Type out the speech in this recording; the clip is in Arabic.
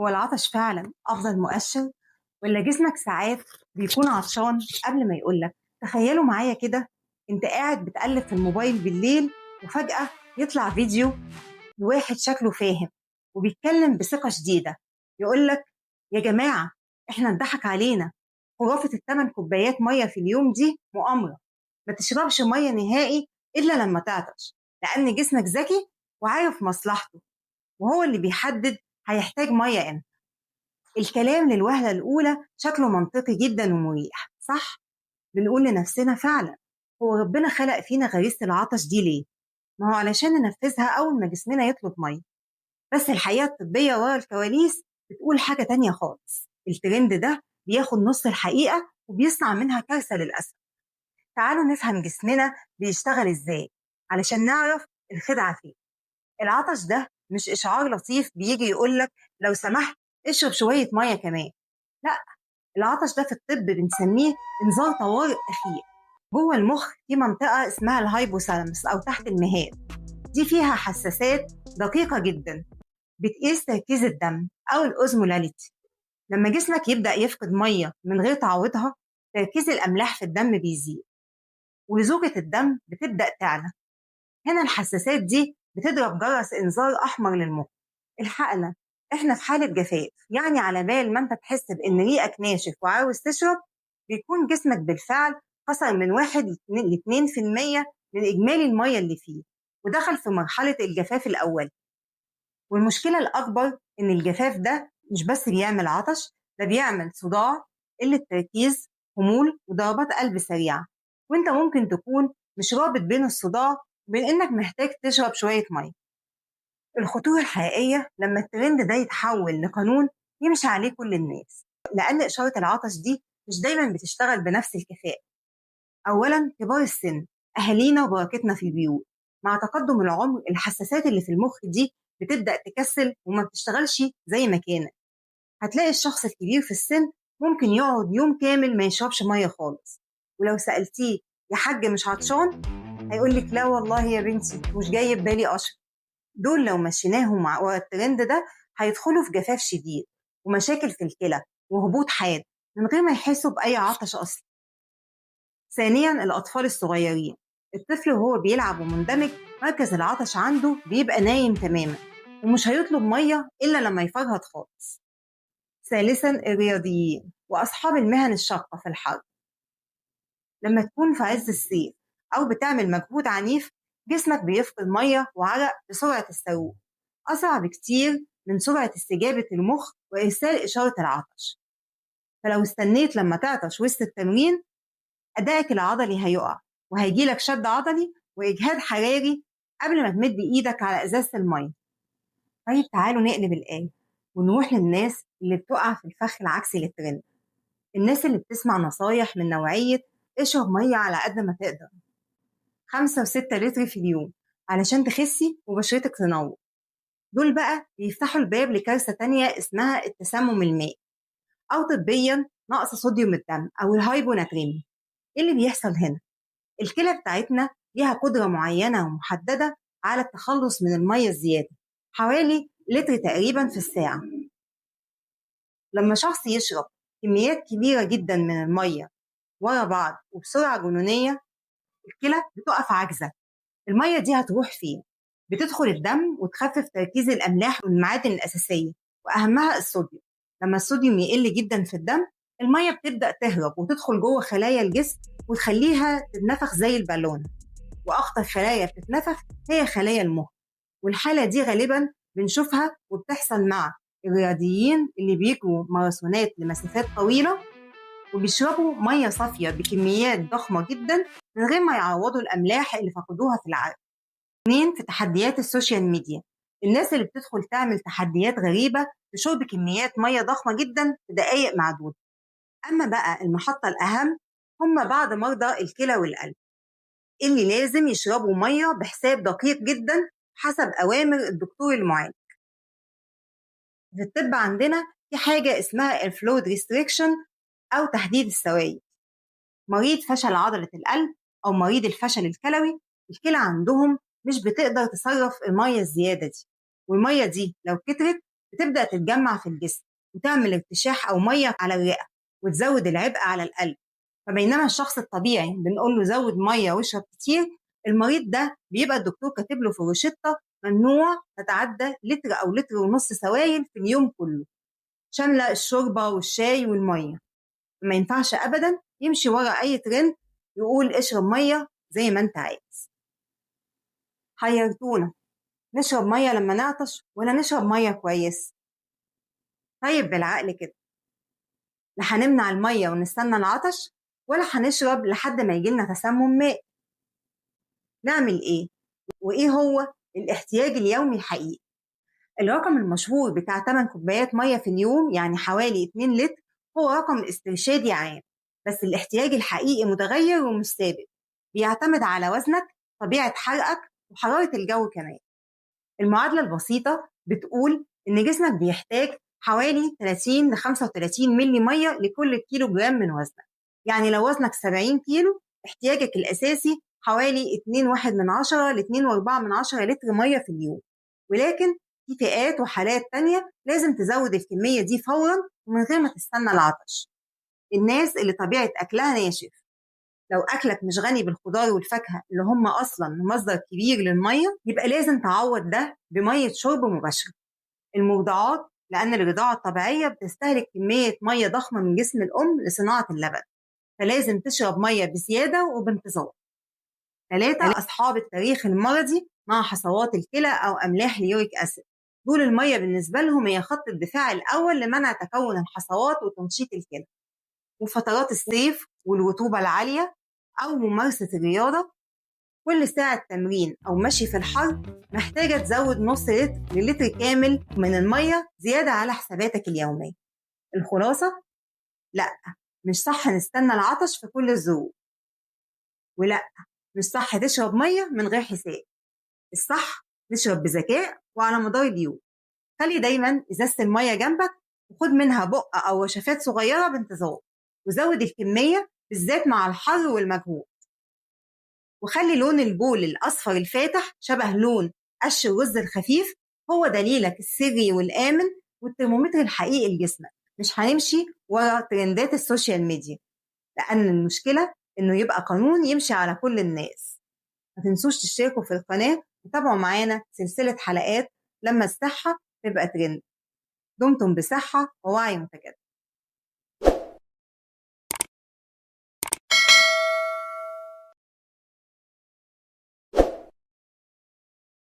هو العطش فعلا أفضل مؤشر ولا جسمك ساعات بيكون عطشان قبل ما يقولك؟ تخيلوا معايا كده، انت قاعد بتقلب في الموبايل بالليل وفجأة يطلع فيديو لواحد شكله فاهم وبيتكلم بثقة شديدة، يقولك يا جماعة احنا اتضحك علينا، خرافة الثمان كوبايات مية في اليوم دي مؤامرة، ما تشربش مية نهائي إلا لما تعطش، لأن جسمك ذكي وعارف مصلحته وهو اللي بيحدد هيحتاج مية امتى. الكلام للوهلة الأولى شكله منطقي جدا ومريح، صح؟ بنقول لنفسنا فعلا، هو ربنا خلق فينا غريزة العطش دي ليه؟ ما هو علشان ننفذها أول ما جسمنا يطلب مية. بس الحقيقة الطبية ورا الكواليس بتقول حاجة تانية خالص. الترند ده بياخد نص الحقيقة وبيصنع منها كارثة للأسف. تعالوا نفهم جسمنا بيشتغل إزاي علشان نعرف الخدعة فيه. العطش ده مش إشعار لطيف بيجي يقولك لو سمحت اشرب شوية مية كمان. لا، العطش ده في الطب بنسميه إنذار طوارئ أخير. جوه المخ في منطقة اسمها الهايبوثالاموس أو تحت المهاد، دي فيها حساسات دقيقة جدا بتقيس تركيز الدم أو الأوزمولاليتي. لما جسمك يبدأ يفقد مية من غير تعويضها، تركيز الأملاح في الدم بيزيد ولزوجة الدم بتبدأ تعلى. هنا الحساسات دي بتضرب جرس إنذار أحمر للمخ، الحقنا إحنا في حالة جفاف. يعني على بال ما أنت تحس بإن ريقك ناشف وعاوز تشرب، بيكون جسمك بالفعل خسر من 1 ل2% من إجمالي المية اللي فيه ودخل في مرحلة الجفاف الأول. والمشكلة الأكبر إن الجفاف ده مش بس بيعمل عطش، ده بيعمل صداع، قلة تركيز، خمول وضربات قلب سريعة. وإنت ممكن تكون مش رابط بين الصداع وبين إنك محتاج تشرب شوية مية. الخطورة الحقيقية لما الترند ده يتحول لقانون يمشي عليه كل الناس، لأن إشارة العطش دي مش دايما بتشتغل بنفس الكفاءة. أولا كبار السن، أهالينا وبركتنا في البيوت، مع تقدم العمر الحساسات اللي في المخ دي بتبدأ تكسل وما بتشتغلش زي ما كانت. هتلاقي الشخص الكبير في السن ممكن يقعد يوم كامل ما يشربش مية خالص، ولو سألتيه يا حاج مش عطشان هيقولك لا والله يا بنتي مش جاي ببالي أشرب. دول لو مشيناهم ورا الترند ده هيدخلوا في جفاف شديد ومشاكل في الكلى وهبوط حاد من غير ما يحسوا بأي عطش أصلا. ثانيا الأطفال الصغيرين، الطفل وهو بيلعب ومندمج مركز العطش عنده بيبقى نايم تماما ومش هيطلب مية إلا لما يفرهد خالص. ثالثا الرياضيين وأصحاب المهن الشاقة في الحرب، لما تكون في عز الصيف أو بتعمل مجهود عنيف جسمك بيفقد مية وعرق بسرعة الصاروخ، أسرع بكتير من سرعة استجابة المخ وإرسال إشارة العطش. فلو استنيت لما تعطش وسط التمرين أدائك العضلي هيقع وهيجيلك شد عضلي وإجهاد حراري قبل ما تمد إيدك على إزازة المية. طيب تعالوا نقلب الآية ونروح للناس اللي بتقع في الفخ العكسي للترند، الناس اللي بتسمع نصايح من نوعية اشرب مية على قد ما تقدر، 5 و6 لتر في اليوم علشان تخسي وبشرتك تنور. دول بقى بيفتحوا الباب لكارثة تانية اسمها التسمم المائي، أو طبيا نقص صوديوم الدم أو الهايبوناتريميا. إيه اللي بيحصل هنا؟ الكلى بتاعتنا ليها قدرة معينة ومحددة على التخلص من المية الزيادة، حوالي لتر تقريبا في الساعة. لما شخص يشرب كميات كبيرة جدا من المية ورا بعض وبسرعة جنونية، الكلى بتقف عاجزة. المية دي هتروح فين؟ بتدخل الدم وتخفف تركيز الأملاح والمعادن الأساسية وأهمها الصوديوم. لما الصوديوم يقل جدا في الدم المية بتبدأ تهرب وتدخل جوه خلايا الجسم وتخليها تتنفخ زي البالون، وأخطر خلايا بتتنفخ هي خلايا المخ. والحالة دي غالبا بنشوفها وبتحصل مع الرياضيين اللي بيجروا ماراثونات لمسافات طويلة وبيشربوا مية صافية بكميات ضخمة جدا من غير ما يعوضوا الأملاح اللي فقدوها في العرق. 2 في تحديات السوشيال ميديا، الناس اللي بتدخل تعمل تحديات غريبة بشرب كميات مية ضخمة جدا في دقايق معدودة. أما بقى المحطة الأهم هم بعض مرضى الكلى والقلب اللي لازم يشربوا مية بحساب دقيق جدا حسب أوامر الدكتور المعالج. في الطب عندنا في حاجة اسمها الفلويد ريستريكشن أو تحديد السوائل. مريض فشل عضلة القلب أو مريض الفشل الكلوي الكلى عندهم مش بتقدر تصرف المية الزيادة دي، والمية دي لو كترت بتبدأ تتجمع في الجسم وتعمل ارتشاح أو مية على الرئة وتزود العبء على القلب. فبينما الشخص الطبيعي بنقول له زود مية واشرب كتير، المريض ده بيبقى الدكتور كاتب له في الروشتة ممنوع تتعدى لتر أو لتر ونص سوائل في اليوم كله، شاملة الشوربة والشاي والمية. ما ينفعش أبدا يمشي ورا أي ترند يقول اشرب مية زي ما انت عايز. حيرتونا، نشرب مية لما نعطش ولا نشرب مية كويس؟ طيب بالعقل كده، لا هنمنع المية ونستنى العطش ولا هنشرب لحد ما يجيلنا تسمم ماء. نعمل ايه؟ وايه هو الاحتياج اليومي الحقيقي؟ الرقم المشهور بتاع 8 كوبايات مية في اليوم، يعني حوالي 2 لتر، هو رقم استرشادي عام، بس الاحتياج الحقيقي متغير ومش ثابت، بيعتمد على وزنك، طبيعة حرقك، وحرارة الجو كمان. المعادلة البسيطة بتقول إن جسمك بيحتاج حوالي 30 ل 35 ملي مية لكل كيلو جرام من وزنك. يعني لو وزنك 70 كيلو، احتياجك الأساسي حوالي 2.1 ل 2.4 لتر مية في اليوم. ولكن في فئات وحالات تانية لازم تزود الكمية دي فورا ومن غير ما تستنى العطش. الناس اللي طبيعة أكلها ناشف، لو أكلك مش غني بالخضار والفاكهة اللي هم أصلا مصدر كبير للمية، يبقى لازم تعوض ده بمية شرب مباشرة. المرضعات، لأن الرضاعة الطبيعية بتستهلك كمية مية ضخمة من جسم الأم لصناعة اللبن، فلازم تشرب مية بزيادة وبانتظام. 3. أصحاب التاريخ المرضي مع حصوات الكلى أو أملاح اليوريك أسيد، دول المية بالنسبة لهم هي خط الدفاع الأول لمنع تكون الحصوات وتنشيط الكلى. وفترات الصيف والرطوبة العالية أو ممارسة الرياضة، كل ساعة تمرين أو مشي في الحر محتاجة تزود نص لتر للتر كامل من المية زيادة على حساباتك اليومية. الخلاصة، لأ، مش صح نستنى العطش في كل الظروف، ولأ، مش صح تشرب مية من غير حساب. الصح تشرب بذكاء وعلى مدار اليوم. خلي دايما إزازة المية جنبك وخد منها بقة أو وشفات صغيرة بانتظام، وزود الكمية بالذات مع الحر والمجهود. وخلي لون البول الأصفر الفاتح شبه لون قش الرز الخفيف هو دليلك السري والآمن والترمومتر الحقيقي لجسمك. مش هنمشي ورا ترندات السوشيال ميديا، لأن المشكلة إنه يبقى قانون يمشي على كل الناس. ما تنسوش تشتركوا في القناة وتابعوا معانا سلسلة حلقات لما الصحة تبقى ترند. دمتم بصحة ووعي متجدد.